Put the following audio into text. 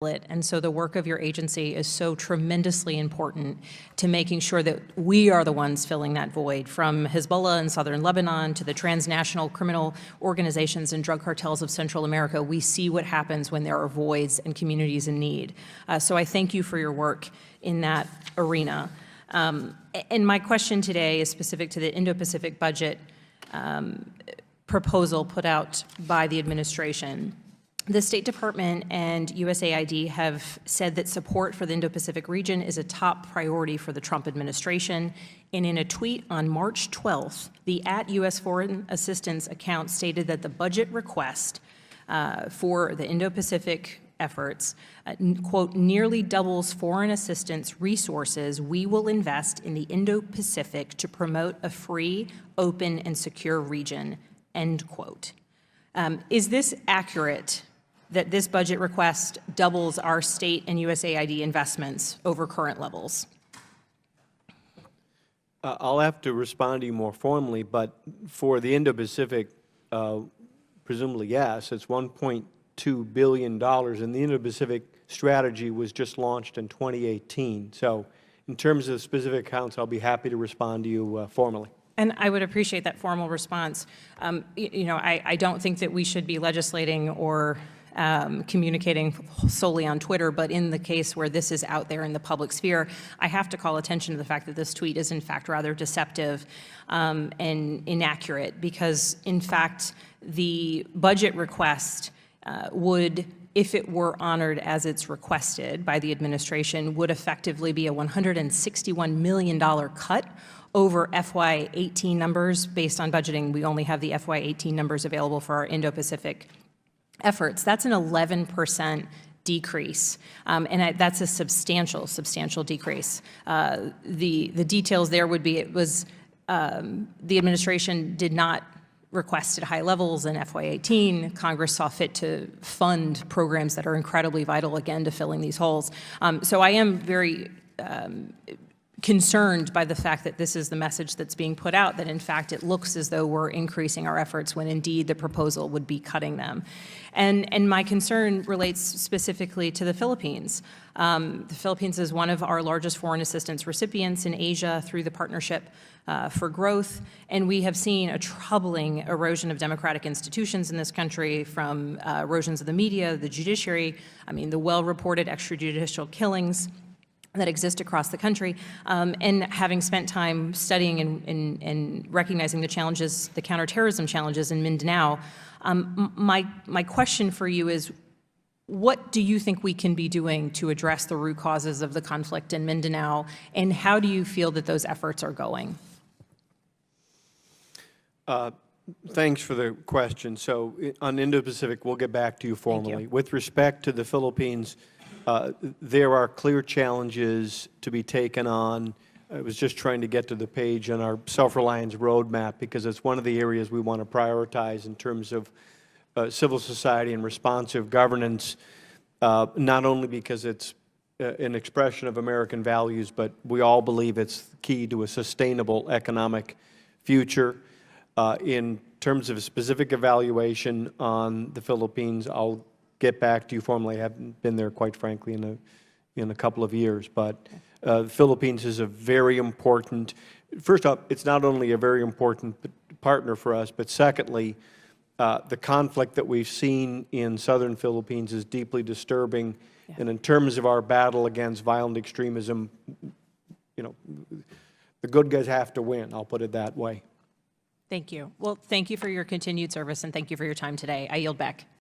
it. And so the work of your agency is so tremendously important to making sure that we are the ones filling that void, from Hezbollah in southern Lebanon to the transnational criminal organizations and drug cartels of Central America. We see what happens when there are voids and communities in need. So I thank you for your work in that arena. And my question today is specific to the Indo-Pacific budget proposal put out by the administration. The State Department and USAID have said that support for the Indo-Pacific region is a top priority for the Trump administration. And in a tweet on March 12th, the @US Foreign Assistance account stated that the budget request for the Indo-Pacific efforts, quote, nearly doubles foreign assistance resources we will invest in the Indo-Pacific to promote a free, open, and secure region, end quote. Is this accurate, that this budget request doubles our state and USAID investments over current levels? I'll have to respond to you more formally, but for the Indo-Pacific, presumably yes, it's $1.2 billion, and the Indo-Pacific strategy was just launched in 2018. So in terms of specific accounts, I'll be happy to respond to you formally. And I would appreciate that formal response. I don't think that we should be legislating or communicating solely on Twitter, but in the case where this is out there in the public sphere, I have to call attention to the fact that this tweet is in fact rather deceptive and inaccurate, because in fact the budget request would, if it were honored as it's requested by the administration, would effectively be a $161 million cut over FY18 numbers. Based on budgeting, we only have the FY18 numbers available for our Indo-Pacific efforts. That's an 11% decrease, and that's a substantial decrease. The details there would be, it was, the administration did not request at high levels in FY18. Congress saw fit to fund programs that are incredibly vital, again, to filling these holes. So I am very concerned by the fact that this is the message that's being put out, that in fact it looks as though we're increasing our efforts when indeed the proposal would be cutting them. And my concern relates specifically to the Philippines. The Philippines is one of our largest foreign assistance recipients in Asia through the Partnership for Growth, and we have seen a troubling erosion of democratic institutions in this country, from erosions of the media, the judiciary, the well-reported extrajudicial killings that exist across the country, and having spent time studying and recognizing the challenges, the counterterrorism challenges in Mindanao, my question for you is, what do you think we can be doing to address the root causes of the conflict in Mindanao, and how do you feel that those efforts are going? Thanks for the question. So on Indo-Pacific, we'll get back to you formally. Thank you. With respect to the Philippines, there are clear challenges to be taken on. I was just trying to get to the page on our self-reliance roadmap, because it's one of the areas we want to prioritize in terms of civil society and responsive governance, not only because it's an expression of American values, but we all believe it's key to a sustainable economic future. In terms of a specific evaluation on the Philippines, I'll get back to you formally. I haven't been there, quite frankly, in a couple of years. But the Philippines is a very important, first off, it's not only a very important partner for us, but secondly, the conflict that we've seen in southern Philippines is deeply disturbing. Yeah. And in terms of our battle against violent extremism, the good guys have to win, I'll put it that way. Thank you. Well, thank you for your continued service, and thank you for your time today. I yield back.